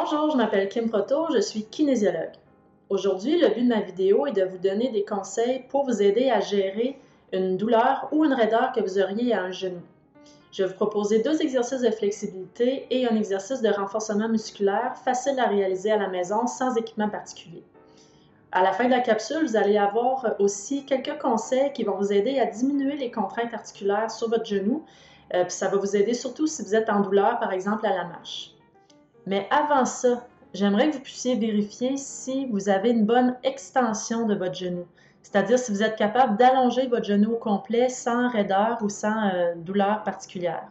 Bonjour, je m'appelle Kim Proto, je suis kinésiologue. Aujourd'hui, le but de ma vidéo est de vous donner des conseils pour vous aider à gérer une douleur ou une raideur que vous auriez à un genou. Je vais vous proposer 2 exercices de flexibilité et un exercice de renforcement musculaire facile à réaliser à la maison sans équipement particulier. À la fin de la capsule, vous allez avoir aussi quelques conseils qui vont vous aider à diminuer les contraintes articulaires sur votre genou. Puis ça va vous aider surtout si vous êtes en douleur, par exemple à la marche. Mais avant ça, j'aimerais que vous puissiez vérifier si vous avez une bonne extension de votre genou. C'est-à-dire si vous êtes capable d'allonger votre genou au complet sans raideur ou sans douleur particulière.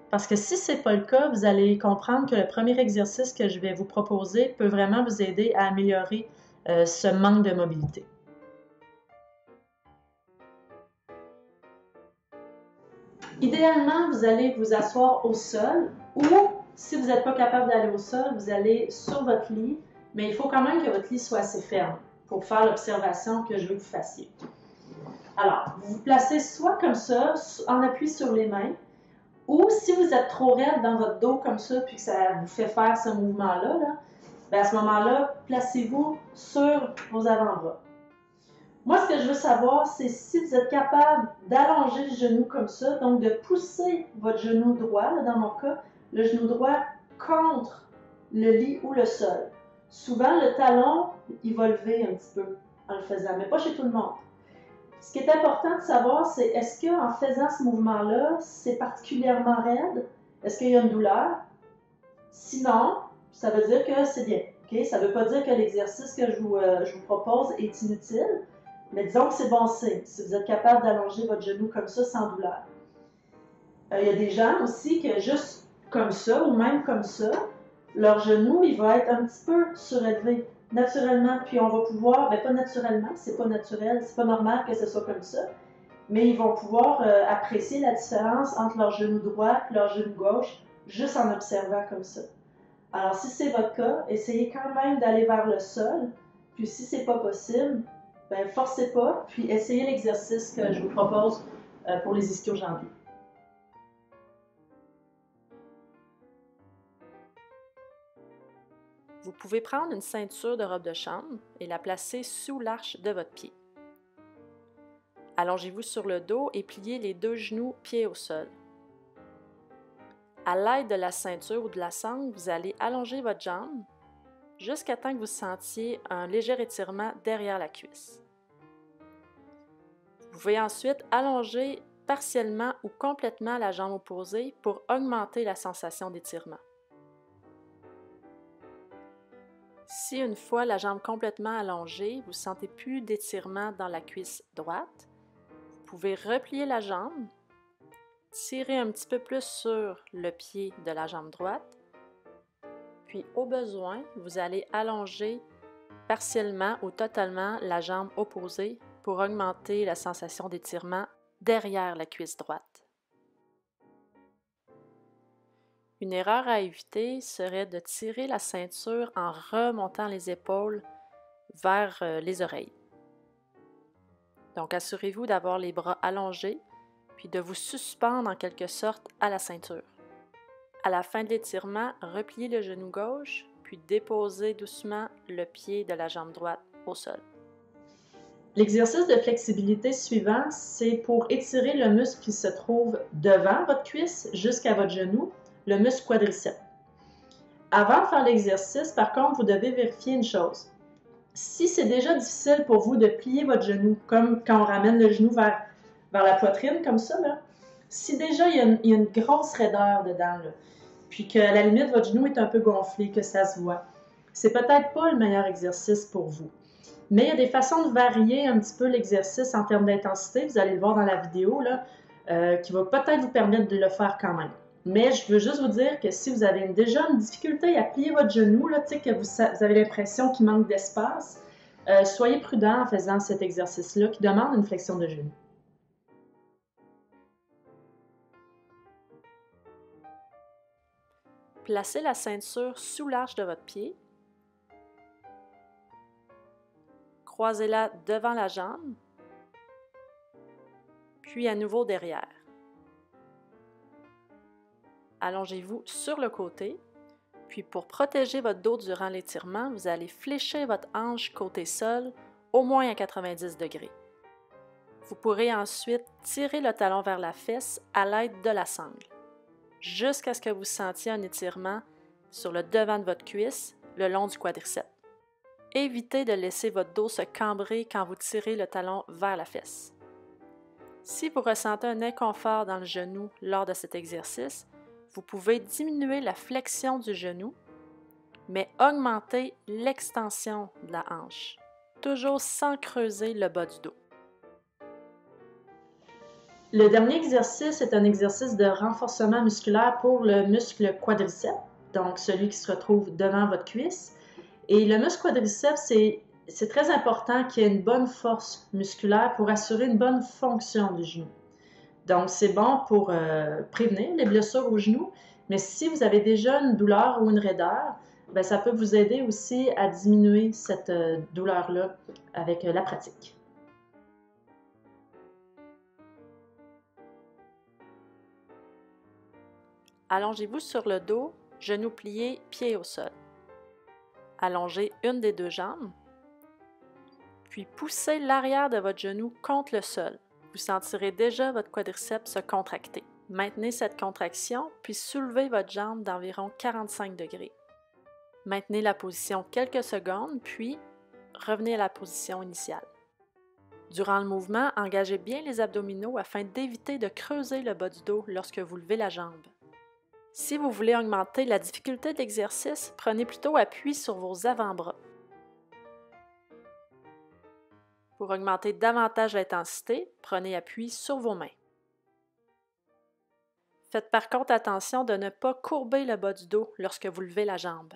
Parce que si ce n'est pas le cas, vous allez comprendre que le premier exercice que je vais vous proposer peut vraiment vous aider à améliorer ce manque de mobilité. Idéalement, vous allez vous asseoir au sol ou si vous n'êtes pas capable d'aller au sol, vous allez sur votre lit, mais il faut quand même que votre lit soit assez ferme pour faire l'observation que je veux que vous fassiez. Alors, vous vous placez soit comme ça, en appui sur les mains, ou si vous êtes trop raide dans votre dos comme ça, puis que ça vous fait faire ce mouvement-là, à ce moment-là, placez-vous sur vos avant-bras. Moi, ce que je veux savoir, c'est si vous êtes capable d'allonger le genou comme ça, donc de pousser votre genou droit, là, dans mon cas, le genou droit contre le lit ou le sol. Souvent, le talon, il va lever un petit peu en le faisant, mais pas chez tout le monde. Ce qui est important de savoir, c'est est-ce qu'en faisant ce mouvement-là, c'est particulièrement raide? Est-ce qu'il y a une douleur? Sinon, ça veut dire que c'est bien. Okay? Ça ne veut pas dire que l'exercice que je vous propose est inutile, mais disons que c'est bon signe, si vous êtes capable d'allonger votre genou comme ça sans douleur. Il y a des gens aussi que juste comme ça, ou même comme ça, leur genou, il va être un petit peu surélevé, naturellement, puis on va pouvoir, pas naturellement, c'est pas naturel, c'est pas normal que ce soit comme ça, mais ils vont pouvoir apprécier la différence entre leur genou droit et leur genou gauche, juste en observant comme ça. Alors, si c'est votre cas, essayez quand même d'aller vers le sol, puis si c'est pas possible, forcez pas, puis essayez l'exercice que je vous propose pour les ischio-jambiers. Vous pouvez prendre une ceinture de robe de chambre et la placer sous l'arche de votre pied. Allongez-vous sur le dos et pliez les 2 genoux pieds au sol. À l'aide de la ceinture ou de la sangle, vous allez allonger votre jambe jusqu'à temps que vous sentiez un léger étirement derrière la cuisse. Vous pouvez ensuite allonger partiellement ou complètement la jambe opposée pour augmenter la sensation d'étirement. Si une fois la jambe complètement allongée, vous ne sentez plus d'étirement dans la cuisse droite, vous pouvez replier la jambe, tirer un petit peu plus sur le pied de la jambe droite, puis au besoin, vous allez allonger partiellement ou totalement la jambe opposée pour augmenter la sensation d'étirement derrière la cuisse droite. Une erreur à éviter serait de tirer la ceinture en remontant les épaules vers les oreilles. Donc, assurez-vous d'avoir les bras allongés, puis de vous suspendre en quelque sorte à la ceinture. À la fin de l'étirement, repliez le genou gauche, puis déposez doucement le pied de la jambe droite au sol. L'exercice de flexibilité suivant, c'est pour étirer le muscle qui se trouve devant votre cuisse jusqu'à votre genou, le muscle quadriceps. Avant de faire l'exercice, par contre, vous devez vérifier une chose. Si c'est déjà difficile pour vous de plier votre genou, comme quand on ramène le genou vers la poitrine, comme ça, là, si déjà il y a une grosse raideur dedans, là, puis qu'à la limite, votre genou est un peu gonflé, que ça se voit, c'est peut-être pas le meilleur exercice pour vous. Mais il y a des façons de varier un petit peu l'exercice en termes d'intensité, vous allez le voir dans la vidéo, là, qui va peut-être vous permettre de le faire quand même. Mais je veux juste vous dire que si vous avez déjà une difficulté à plier votre genou, là, que vous avez l'impression qu'il manque d'espace, soyez prudent en faisant cet exercice-là qui demande une flexion de genou. Placez la ceinture sous l'arche de votre pied. Croisez-la devant la jambe, puis à nouveau derrière. Allongez-vous sur le côté, Puis pour protéger votre dos durant l'étirement, vous allez flécher votre hanche côté sol au moins à 90 degrés. Vous pourrez ensuite tirer le talon vers la fesse à l'aide de la sangle, jusqu'à ce que vous sentiez un étirement sur le devant de votre cuisse, le long du quadriceps. Évitez de laisser votre dos se cambrer quand vous tirez le talon vers la fesse. Si vous ressentez un inconfort dans le genou lors de cet exercice, vous pouvez diminuer la flexion du genou, mais augmenter l'extension de la hanche, toujours sans creuser le bas du dos. Le dernier exercice est un exercice de renforcement musculaire pour le muscle quadriceps, donc celui qui se retrouve devant votre cuisse. Et le muscle quadriceps, c'est très important qu'il y ait une bonne force musculaire pour assurer une bonne fonction du genou. Donc, c'est bon pour prévenir les blessures au genou, mais si vous avez déjà une douleur ou une raideur, bien, ça peut vous aider aussi à diminuer cette douleur-là avec la pratique. Allongez-vous sur le dos, genoux pliés, pieds au sol. Allongez une des deux jambes, puis poussez l'arrière de votre genou contre le sol. Vous sentirez déjà votre quadriceps se contracter. Maintenez cette contraction, puis soulevez votre jambe d'environ 45 degrés. Maintenez la position quelques secondes, puis revenez à la position initiale. Durant le mouvement, engagez bien les abdominaux afin d'éviter de creuser le bas du dos lorsque vous levez la jambe. Si vous voulez augmenter la difficulté de l'exercice, prenez plutôt appui sur vos avant-bras. Pour augmenter davantage l'intensité, prenez appui sur vos mains. Faites par contre attention de ne pas courber le bas du dos lorsque vous levez la jambe.